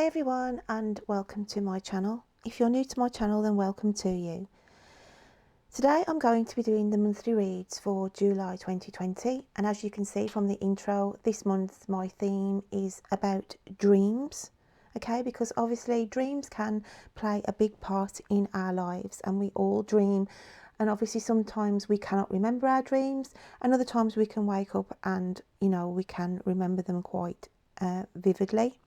Hi everyone and welcome to my channel. If you're new to my channel, then welcome to you. Today I'm going to be doing the monthly reads for July 2020, and as you can see from the intro, this month my theme is about dreams. Okay, because obviously dreams can play a big part in our lives and we all dream, and obviously sometimes we cannot remember our dreams and other times we can wake up and we can remember them quite vividly.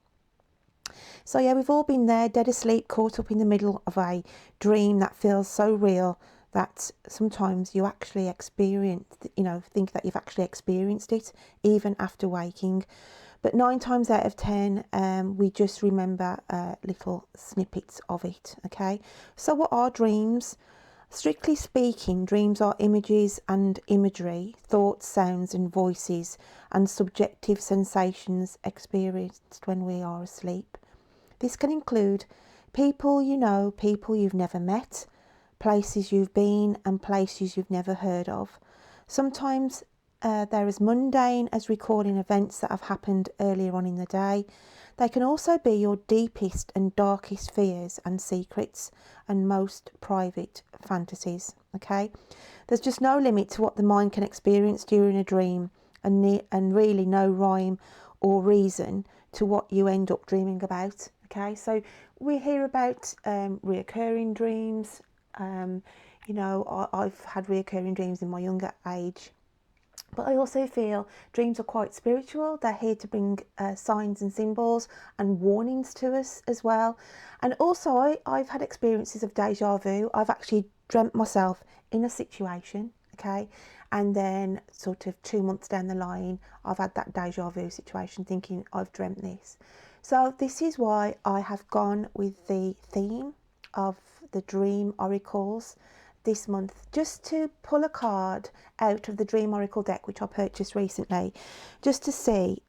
So yeah, we've all been there, dead asleep, caught up in the middle of a dream that feels so real that sometimes you actually think that you've actually experienced it even after waking. But 9 times out of 10, we just remember little snippets of it. Okay, so what are dreams? Strictly speaking, dreams are images and imagery, thoughts, sounds and voices, and subjective sensations experienced when we are asleep. This can include people you know, people you've never met, places you've been and places you've never heard of. Sometimes they're as mundane as recalling events that have happened earlier on in the day. They can also be your deepest and darkest fears and secrets and most private fantasies. Okay, there's just no limit to what the mind can experience during a dream, and really no rhyme or reason to what you end up dreaming about. Okay, so we hear about reoccurring dreams. I've had reoccurring dreams in my younger age. But I also feel dreams are quite spiritual. They're here to bring signs and symbols and warnings to us as well. And also I've had experiences of deja vu. I've actually dreamt myself in a situation, okay? And then sort of 2 months down the line, I've had that deja vu situation thinking I've dreamt this. So this is why I have gone with the theme of the dream oracles this month, just to pull a card out of the Dream Oracle deck, which I purchased recently, just to see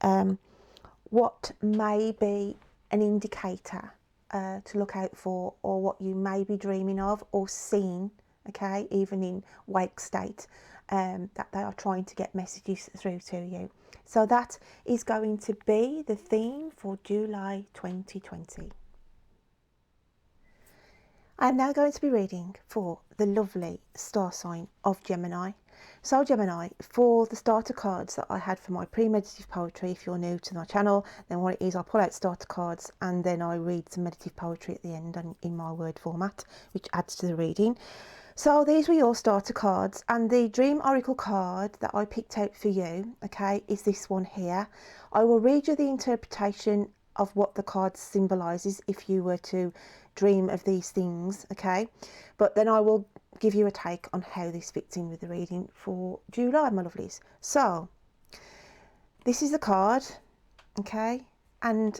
what may be an indicator to look out for, or what you may be dreaming of or seeing, okay, even in wake state, that they are trying to get messages through to you. So that is going to be the theme for July 2020. I'm now going to be reading for the lovely star sign of Gemini. So Gemini, for the starter cards that I had for my pre-meditative poetry, if you're new to my channel, then what it is, I pull out starter cards and then I read some meditative poetry at the end and in my word format, which adds to the reading. So these were your starter cards, and the Dream Oracle card that I picked out for you, okay, is this one here. I will read you the interpretation of what the card symbolises if you were to dream of these things, okay, but then I will give you a take on how this fits in with the reading for July, my lovelies. So this is the card, okay, and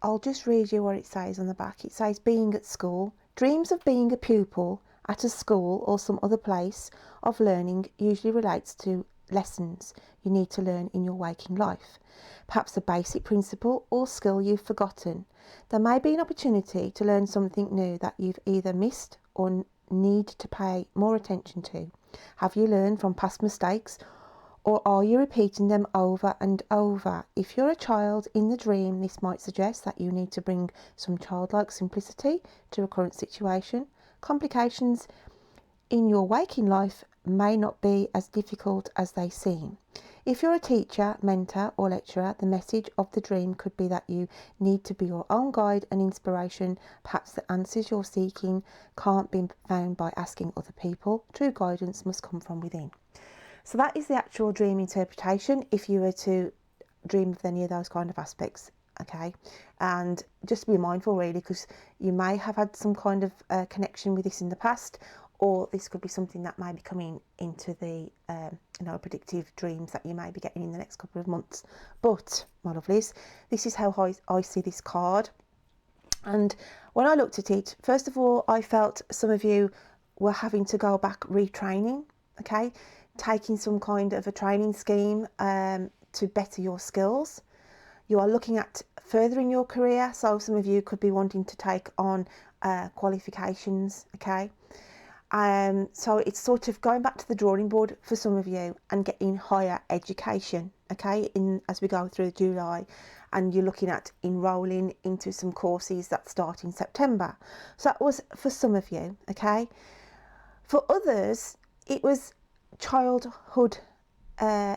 I'll just read you what it says on the back. It says, being at school. Dreams of being a pupil at a school or some other place of learning usually relates to lessons you need to learn in your waking life, perhaps a basic principle or skill you've forgotten. There may be an opportunity to learn something new that you've either missed or need to pay more attention to. Have you learned from past mistakes, or are you repeating them over and over? If you're a child in the dream, this might suggest that you need to bring some childlike simplicity to a current situation. Complications in your waking life may not be as difficult as they seem. If you're a teacher, mentor or lecturer, the message of the dream could be that you need to be your own guide and inspiration. Perhaps the answers you're seeking can't be found by asking other people. True guidance must come from within. So that is the actual dream interpretation if you were to dream of any of those kind of aspects, okay? And just be mindful really, because you may have had some kind of connection with this in the past, or this could be something that may be coming into the predictive dreams that you may be getting in the next couple of months. But my lovelies, this is how I see this card. And when I looked at it, first of all, I felt some of you were having to go back retraining, okay, taking some kind of a training scheme to better your skills. You are looking at furthering your career, so some of you could be wanting to take on qualifications, okay. So it's sort of going back to the drawing board for some of you and getting higher education, okay, as we go through July, and you're looking at enrolling into some courses that start in September. So that was for some of you, okay. For others, it was childhood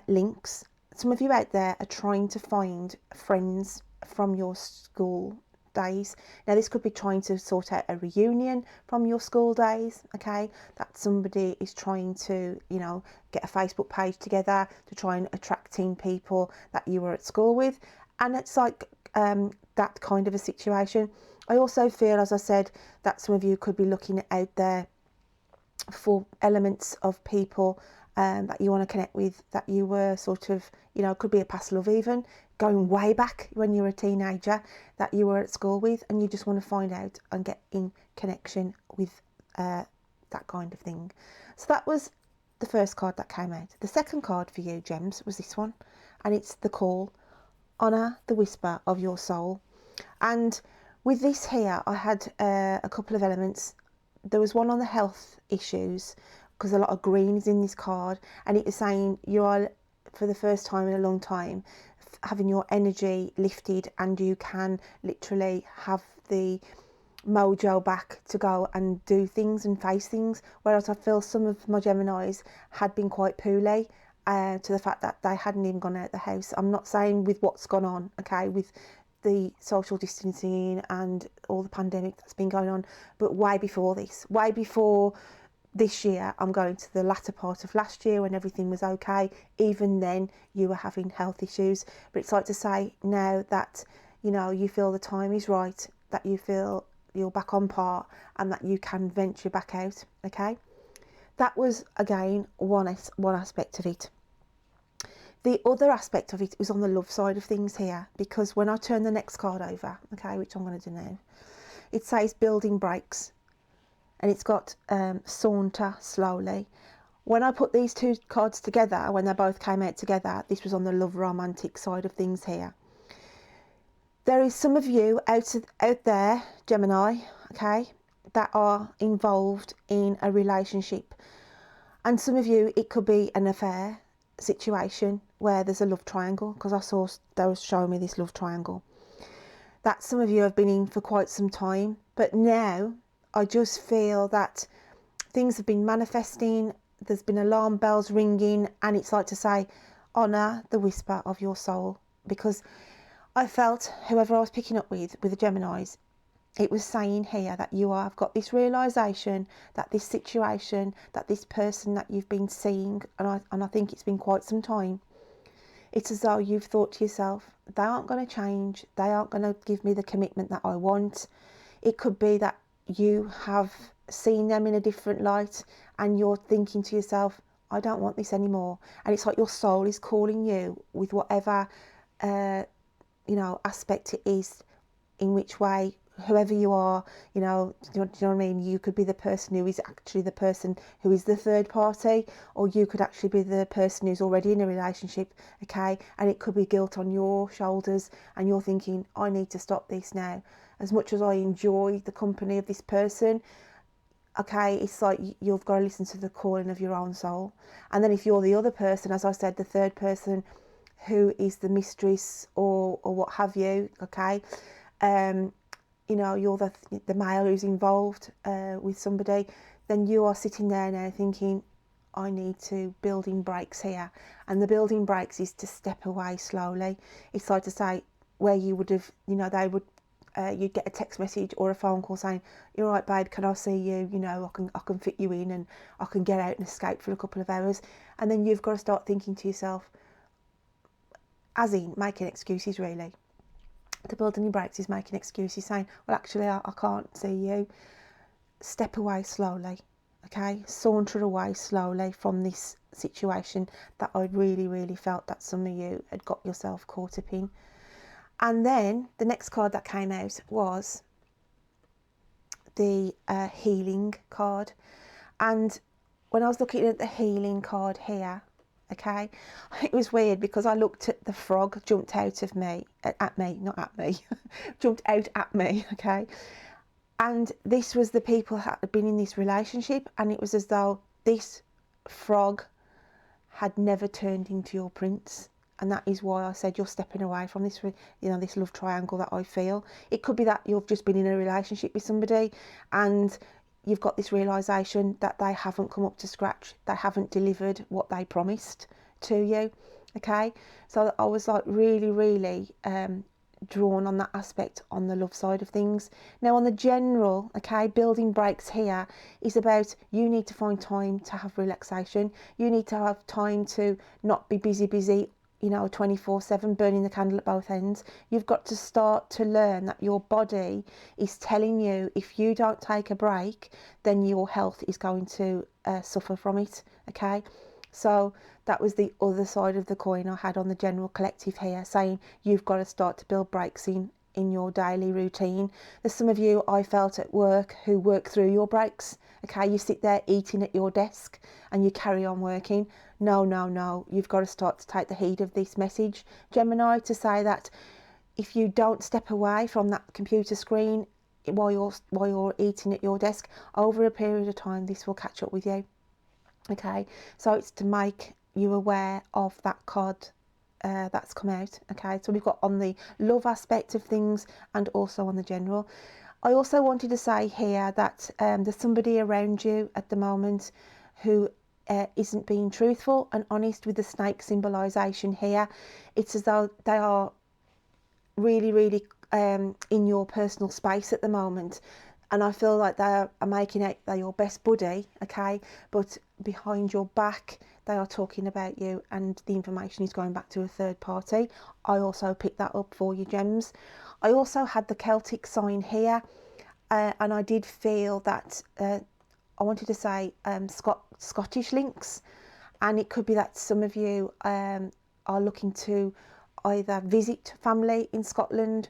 links. Some of you out there are trying to find friends from your school days. Now this could be trying to sort out a reunion from your school days, okay, that somebody is trying to, you know, get a Facebook page together to try and attract teen people that you were at school with, and it's like that kind of a situation. I also feel, as I said, that some of you could be looking out there for elements of people that you want to connect with, that you were sort of, you know, could be a past love even, going way back when you were a teenager, that you were at school with, and you just want to find out and get in connection with that kind of thing. So that was the first card that came out. The second card for you, Gems, was this one, and it's the call. Honour the whisper of your soul. And with this here, I had a couple of elements. There was one on the health issues, because a lot of green is in this card, and it is saying you are, for the first time in a long time, having your energy lifted, and you can literally have the mojo back to go and do things and face things. Whereas I feel some of my Geminis had been quite poorly, to the fact that they hadn't even gone out the house. I'm not saying with what's gone on, okay, with the social distancing and all the pandemic that's been going on, but way before this, way before this year, I'm going to the latter part of last year when everything was okay. Even then you were having health issues, but it's like to say now that, you know, you feel the time is right, that you feel you're back on par, and that you can venture back out, okay. That was again one aspect of it. The other aspect of it was on the love side of things here, because when I turn the next card over, okay, which I'm going to do now, it says building breaks, and it's got saunter slowly. When I put these two cards together, when they both came out together, this was on the love romantic side of things here. There is some of you out there, Gemini, okay, that are involved in a relationship, and some of you, it could be an affair situation where there's a love triangle, because I saw they was showing me this love triangle that some of you have been in for quite some time, but now I just feel that things have been manifesting, there's been alarm bells ringing, and it's like to say, honour the whisper of your soul, because I felt whoever I was picking up with the Geminis, it was saying here that you have got this realisation that this situation, that this person that you've been seeing, and I think it's been quite some time, it's as though you've thought to yourself, they aren't going to change, they aren't going to give me the commitment that I want. It could be that you have seen them in a different light, and you're thinking to yourself, I don't want this anymore. And it's like your soul is calling you with whatever, you know, aspect it is, in which way, whoever you are, you know, do you know what I mean? You could be the person who is actually the person who is the third party, or you could actually be the person who's already in a relationship, okay? And it could be guilt on your shoulders, and you're thinking, I need to stop this now. As much as I enjoy the company of this person, okay, it's like you've got to listen to the calling of your own soul. And then if you're the other person, as I said, the third person who is the mistress or what have you, okay, you know, you're the male who's involved with somebody, then you are sitting there now thinking, I need to building breaks here. And the building breaks is to step away slowly. It's like to say, where you would have, you know, they would, you'd get a text message or a phone call saying, you're right, babe, can I see you? You know, I can fit you in, and I can get out and escape for a couple of hours. And then you've got to start thinking to yourself, as in making excuses, really. The building breaks is making excuses, saying, well, actually, I can't see you. Step away slowly, okay? Saunter away slowly from this situation that I really, really felt that some of you had got yourself caught up in. And then the next card that came out was the healing card. And when I was looking at the healing card here, okay, it was weird because I looked at the frog jumped out of me, at me, not at me, jumped out at me, okay. And this was the people that had been in this relationship, and it was as though this frog had never turned into your prince. And that is why I said you're stepping away from this, this love triangle that I feel. It could be that you've just been in a relationship with somebody and you've got this realisation that they haven't come up to scratch. They haven't delivered what they promised to you. Okay, so I was like really, really drawn on that aspect on the love side of things. Now on the general, okay, building breaks here is about you need to find time to have relaxation. You need to have time to not be busy 24/7, burning the candle at both ends. You've got to start to learn that your body is telling you if you don't take a break, then your health is going to suffer from it. Okay, so that was the other side of the coin I had on the general collective here, saying you've got to start to build breaks in your daily routine. There's some of you I felt at work who work through your breaks. Okay, you sit there eating at your desk and you carry on working. No, you've got to start to take the heed of this message, Gemini, to say that if you don't step away from that computer screen while you're eating at your desk, over a period of time this will catch up with you. Okay, so it's to make you aware of that card that's come out. Okay, so we've got on the love aspect of things and also on the general. I also wanted to say here that there's somebody around you at the moment who isn't being truthful and honest with the snake symbolisation here. It's as though they are really, really in your personal space at the moment. And I feel like they are making out they're your best buddy, okay? But behind your back, they are talking about you and the information is going back to a third party. I also picked that up for you, Gems. I also had the Celtic sign here. And I did feel that I wanted to say Scottish links. And it could be that some of you are looking to either visit family in Scotland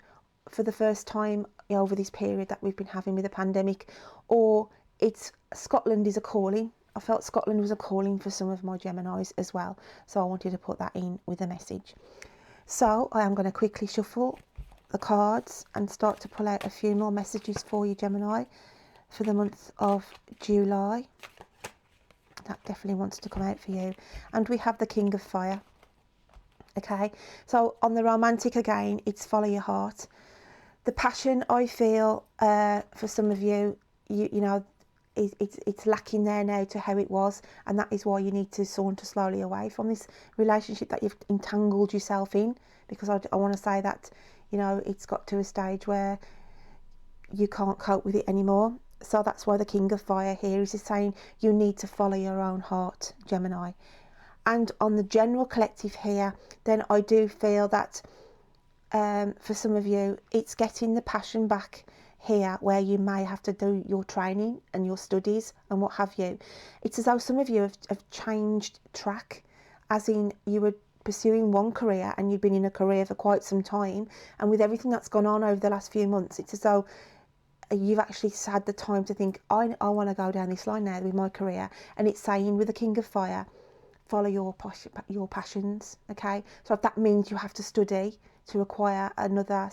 for the first time over this period that we've been having with the pandemic, or it's Scotland is a calling. I felt Scotland was a calling for some of my Geminis as well, so I wanted to put that in with a message. So I am going to quickly shuffle the cards and start to pull out a few more messages for you, Gemini, for the month of July. That definitely wants to come out for you. And we have the King of Fire. Okay, so on the romantic again, it's follow your heart. The passion I feel for some of you, it's lacking there now to how it was, and that is why you need to saunter slowly away from this relationship that you've entangled yourself in, because I want to say that, it's got to a stage where you can't cope with it anymore. So that's why the King of Fire here is saying you need to follow your own heart, Gemini. And on the general collective here, then I do feel that for some of you, it's getting the passion back here where you may have to do your training and your studies and what have you. It's as though some of you have changed track, as in you were pursuing one career and you've been in a career for quite some time, and with everything that's gone on over the last few months, it's as though you've actually had the time to think, I want to go down this line now with my career. And it's saying with the King of Fire, follow your passions. Okay, so if that means you have to study to acquire another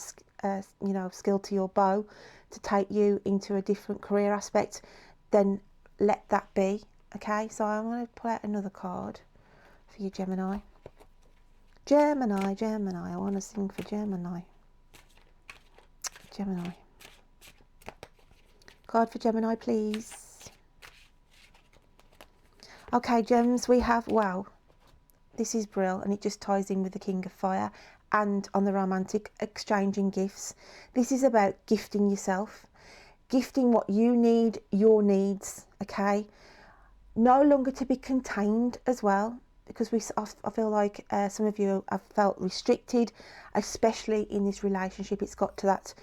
skill to your bow to take you into a different career aspect, then let that be. Okay, so I'm going to pull out another card for you, Gemini. Gemini, I want to sing for Gemini. Card for Gemini, please. Okay, Gems, we have, wow, this is brilliant, and it just ties in with the King of Fire and on the romantic, exchanging gifts. This is about gifting yourself, gifting what you need, your needs, okay? No longer to be contained as well, because I feel like some of you have felt restricted, especially in this relationship. It's got to that,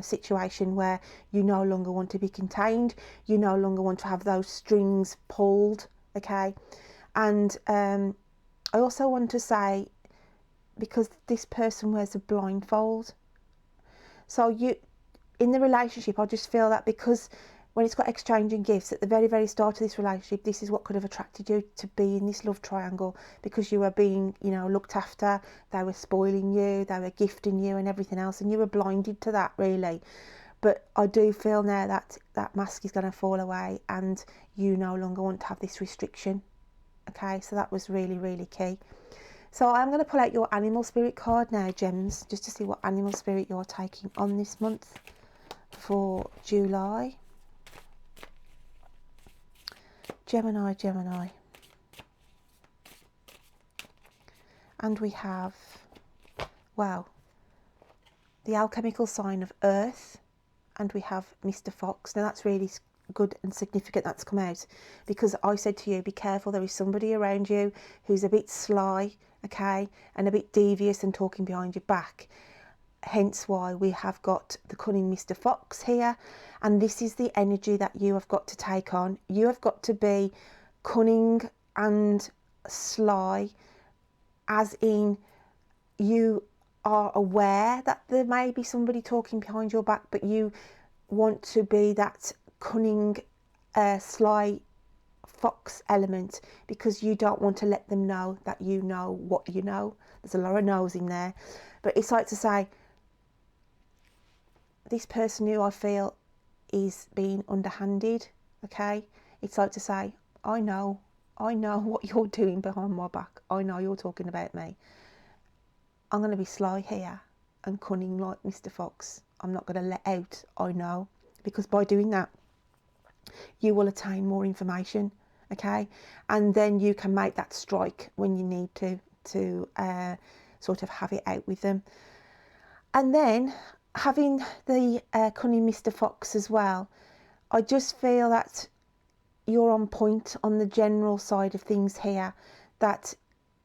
situation where you no longer want to be contained, you no longer want to have those strings pulled, okay? And I also want to say, because this person wears a blindfold, so you in the relationship, I just feel that because when it's got exchanging gifts at the very, very start of this relationship, this is what could have attracted you to be in this love triangle, because you were being, looked after, they were spoiling you, they were gifting you and everything else, and you were blinded to that, really. But I do feel now that mask is going to fall away and you no longer want to have this restriction, Okay, so that was really, really key. So I'm going to pull out your animal spirit card now, Gems, just to see what animal spirit you're taking on this month for July. Gemini, Gemini. And we have, wow, the alchemical sign of Earth, and we have Mr. Fox. Now that's really good and significant that's come out, because I said to you, be careful, there is somebody around you who's a bit sly, okay, and a bit devious and talking behind your back. Hence why we have got the cunning Mr. Fox here, and this is the energy that you have got to take on. You have got to be cunning and sly, as in you are aware that there may be somebody talking behind your back, but you want to be that cunning, sly fox element, because you don't want to let them know that you know what you know. There's a lot of no's in there, but it's like to say, this person who I feel is being underhanded, okay, it's like to say, I know what you're doing behind my back. I know you're talking about me. I'm going to be sly here and cunning like Mr. Fox. I'm not going to let out I know, because by doing that you will attain more information, okay, and then you can make that strike when you need to sort of have it out with them. And then having the cunning Mr. Fox as well, I just feel that you're on point on the general side of things here, that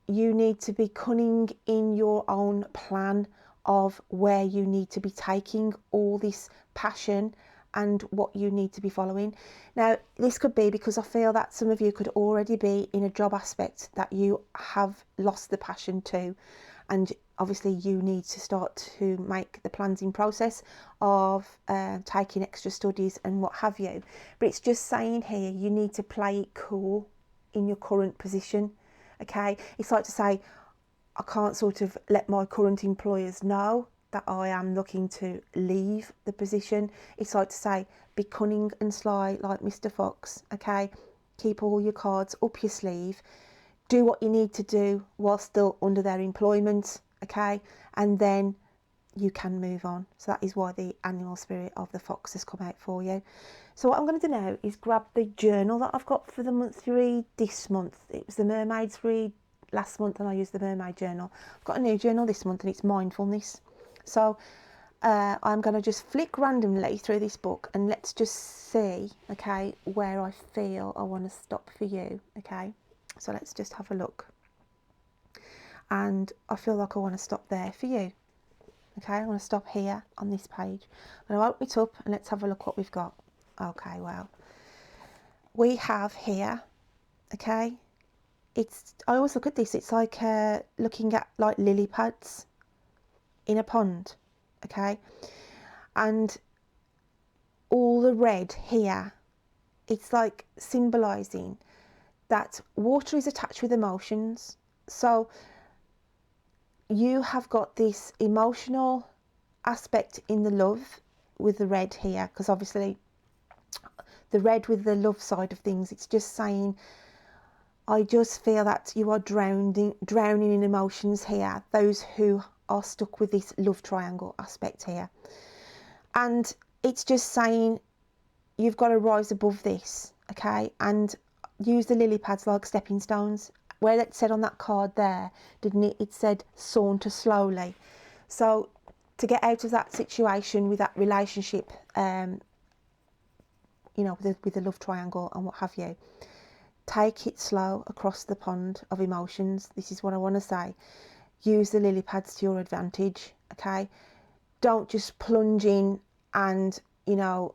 you need to be cunning in your own plan of where you need to be taking all this passion and what you need to be following. Now, this could be because I feel that some of you could already be in a job aspect that you have lost the passion to, and obviously you need to start to make the plans in process of taking extra studies and what have you. But it's just saying here, you need to play it cool in your current position, okay? It's like to say, I can't sort of let my current employers know that I am looking to leave the position. It's like to say, be cunning and sly like Mr. Fox, okay? Keep all your cards up your sleeve. Do what you need to do while still under their employment, okay? And then you can move on. So that is why the animal spirit of the fox has come out for you. So what I'm going to do now is grab the journal that I've got for the monthly read this month. It was the mermaids read last month and I used the mermaid journal. I've got a new journal this month and it's mindfulness. So I'm going to just flick randomly through this book and let's just see, okay, where I feel I want to stop for you, okay? So let's just have a look. And I feel like I want to stop there for you. Okay, I'm going to stop here on this page. I'm going to open it up and let's have a look what we've got. Okay, well, we have here, okay, I always look at this, it's like looking at like lily pads in a pond, okay, and all the red here, it's like symbolising that water is attached with emotions. So you have got this emotional aspect in the love with the red here, because obviously the red with the love side of things, it's just saying, I just feel that you are drowning in emotions here, those who are stuck with this love triangle aspect here. And it's just saying you've got to rise above this, okay, and use the lily pads like stepping stones. Where it said on that card there, didn't it? It said saunter slowly. So to get out of that situation with that relationship, you know, with the love triangle and what have you, take it slow across the pond of emotions. This is what I want to say. Use the lily pads to your advantage, okay? Don't just plunge in and, you know,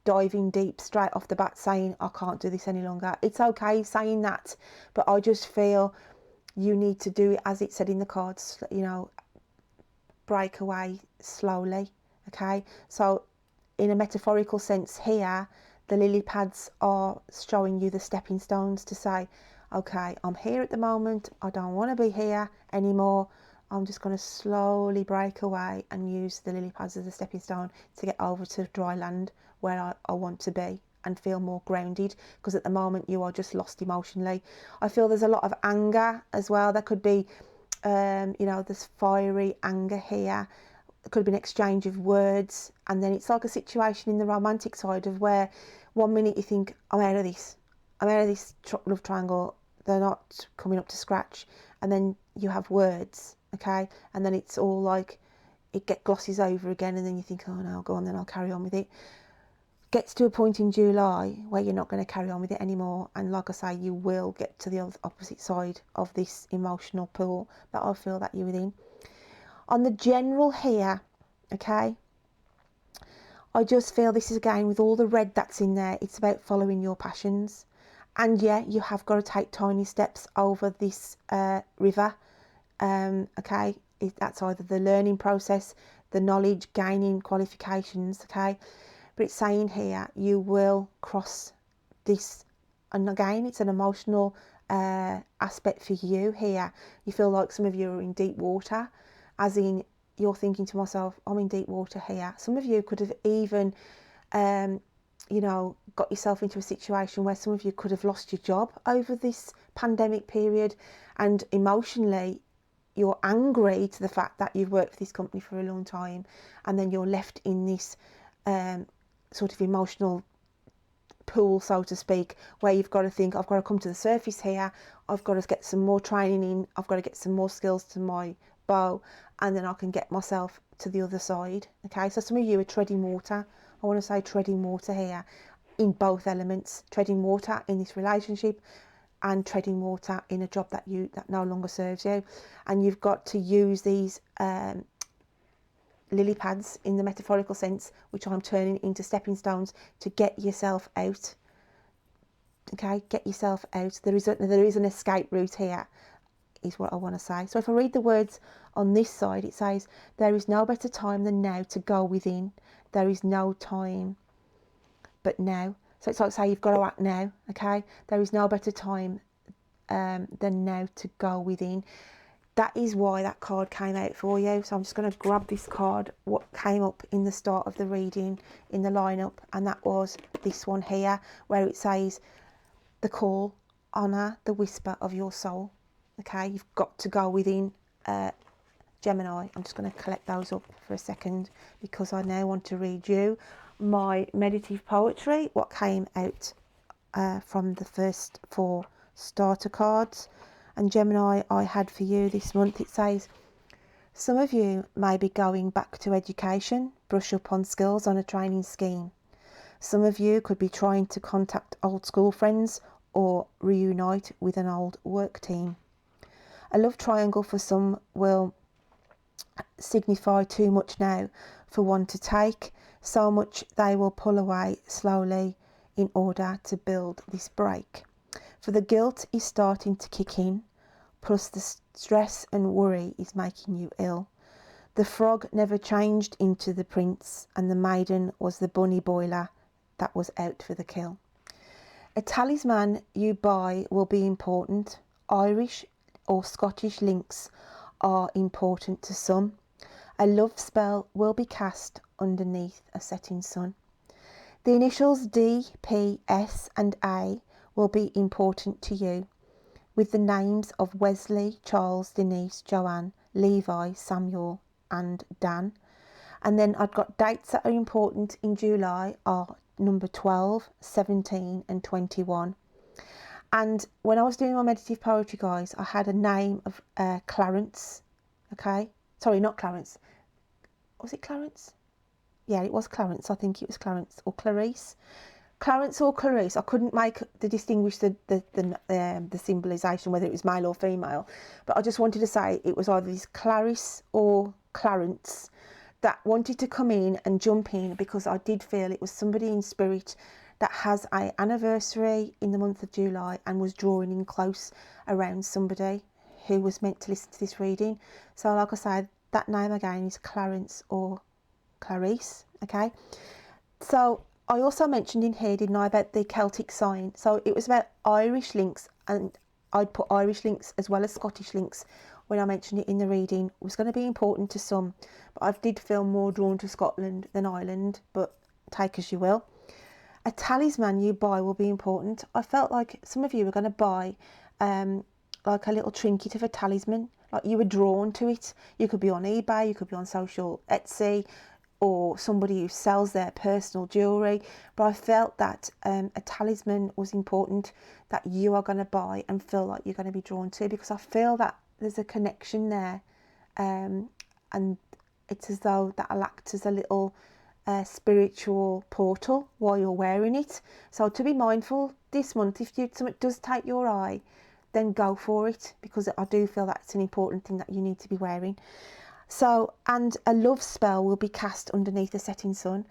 diving deep straight off the bat saying I can't do this any longer. It's okay saying that, but I just feel you need to do it as it said in the cards, you know, break away slowly, okay? So in a metaphorical sense here, the lily pads are showing you the stepping stones to say, okay, I'm here at the moment, I don't want to be here anymore, I'm just going to slowly break away and use the lily pads as a stepping stone to get over to dry land where I want to be and feel more grounded, because at the moment you are just lost emotionally. I feel there's a lot of anger as well. There could be, you know, this fiery anger here. It could be an exchange of words, and then it's like a situation in the romantic side of where one minute you think, I'm out of this, love triangle, they're not coming up to scratch, and then you have words, okay, and then it's all like it glosses over again, and then you think, oh no, go on, then I'll carry on with it. Gets to a point in July where you're not going to carry on with it anymore, and like I say, you will get to the opposite side of this emotional pool that I feel that you're within. On the general here, okay, I just feel this is, again, with all the red that's in there, it's about following your passions. And yeah, you have got to take tiny steps over this river, okay. That's either the learning process, the knowledge gaining qualifications, okay. But it's saying here, you will cross this. And again, it's an emotional aspect for you here. You feel like some of you are in deep water, as in you're thinking to myself, I'm in deep water here. Some of you could have even, you know, got yourself into a situation where some of you could have lost your job over this pandemic period, and emotionally you're angry to the fact that you've worked for this company for a long time, and then you're left in this sort of emotional pool, so to speak, where you've got to think, I've got to come to the surface here, I've got to get some more training in, I've got to get some more skills to my bow, and then I can get myself to the other side, okay. So some of you are treading water. I want to say treading water here in both elements, treading water in this relationship and treading water in a job that no longer serves you, and you've got to use these lily pads in the metaphorical sense, which I'm turning into stepping stones, to get yourself out, okay. Get yourself out. There is an escape route here, is what I want to say. So if I read the words on this side, it says, there is no better time than now to go within. There is no time but now. So it's like, say, you've got to act now, okay. There is no better time than now to go within. That is why that card came out for you. So I'm just going to grab this card, what came up in the start of the reading in the lineup, and that was this one here, where it says, the call, honour the whisper of your soul. Okay, you've got to go within, Gemini. I'm just going to collect those up for a second, because I now want to read you my meditative poetry, what came out from the first 4 starter cards. And Gemini, I had for you this month, it says, some of you may be going back to education, brush up on skills on a training scheme. Some of you could be trying to contact old school friends or reunite with an old work team. A love triangle for some will signify too much now for one to take, so much they will pull away slowly in order to build this break. For the guilt is starting to kick in, plus the stress and worry is making you ill. The frog never changed into the prince, and the maiden was the bunny boiler that was out for the kill. A talisman you buy will be important. Irish or Scottish links are important to some. A love spell will be cast underneath a setting sun. The initials D, P, S and A will be important to you, with the names of Wesley, Charles, Denise, Joanne, Levi, Samuel and Dan. And then I've got dates that are important in July are number 12, 17 and 21. And when I was doing my meditative poetry, guys, I had a name of Clarence, okay? Sorry, not Clarence. Was it Clarence? Yeah, it was Clarence. I think it was Clarence or Clarice. Clarence or Clarice. I couldn't make the distinguish the symbolisation, whether it was male or female. But I just wanted to say it was either this Clarice or Clarence that wanted to come in and jump in, because I did feel it was somebody in spirit that has an anniversary in the month of July and was drawing in close around somebody who was meant to listen to this reading. So like I said, that name again is Clarence or Clarice, okay? So I also mentioned in here, didn't I, about the Celtic sign. So it was about Irish links, and I'd put Irish links as well as Scottish links when I mentioned it in the reading. It was going to be important to some, but I did feel more drawn to Scotland than Ireland, but take as you will. a talisman you buy will be important. I felt like some of you were going to buy like a little trinket of a talisman, like you were drawn to it. You could be on eBay, you could be on social Etsy, or somebody who sells their personal jewellery, but I felt that a talisman was important that you are going to buy and feel like you're going to be drawn to, because I feel that there's a connection there, and it's as though that'll act as a little spiritual portal while you're wearing it. So to be mindful this month, if something does take your eye, then go for it, because I do feel that's an important thing that you need to be wearing. So, and a love spell will be cast underneath the setting sun.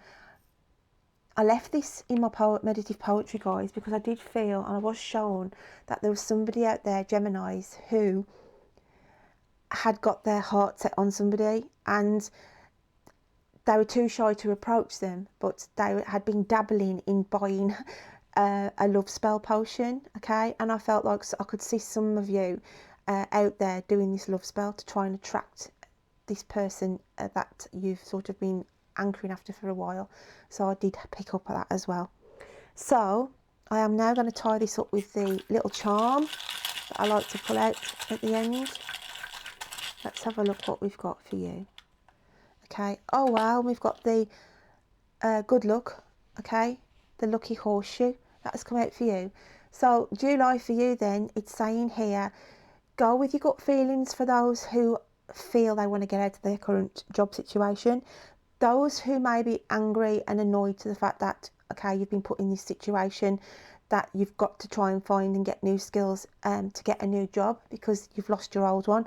I left this in my meditative poetry, guys, because I did feel, and I was shown, that there was somebody out there, Geminis, who had got their heart set on somebody, and they were too shy to approach them, but they had been dabbling in buying a love spell potion, okay? And I felt like I could see some of you out there doing this love spell to try and attract this person that you've sort of been anchoring after for a while. So I did pick up that as well. So I am now going to tie this up with the little charm that I like to pull out at the end. Let's have a look what we've got for you. Okay, oh wow, we've got the good luck, okay, the lucky horseshoe that has come out for you. So July for you then, it's saying here, go with your gut feelings for those who feel they want to get out of their current job situation. Those who may be angry and annoyed to the fact that, okay, you've been put in this situation, that you've got to try and find and get new skills to get a new job because you've lost your old one.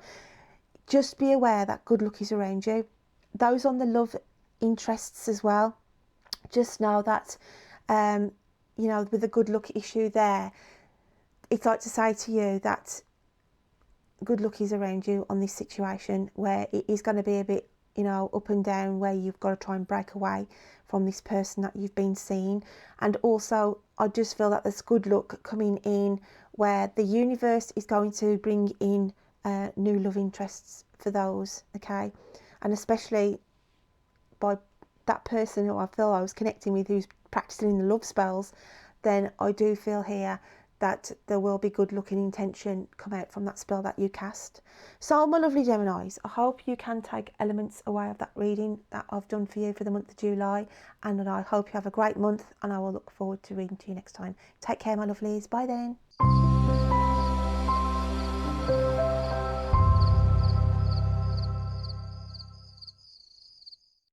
Just be aware that good luck is around you. Those on the love interests as well, just know that, you know, with the good luck issue there, it's like to say to you that good luck is around you on this situation, where it is going to be a bit, you know, up and down, where you've got to try and break away from this person that you've been seeing. And also I just feel that there's good luck coming in, where the universe is going to bring in new love interests for those, okay? And especially by that person who I feel I was connecting with, who's practicing the love spells, then I do feel here that there will be good luck and intention come out from that spell that you cast. So my lovely Geminis, I hope you can take elements away of that reading that I've done for you for the month of July, and I hope you have a great month, and I will look forward to reading to you next time. Take care, my lovelies. Bye then.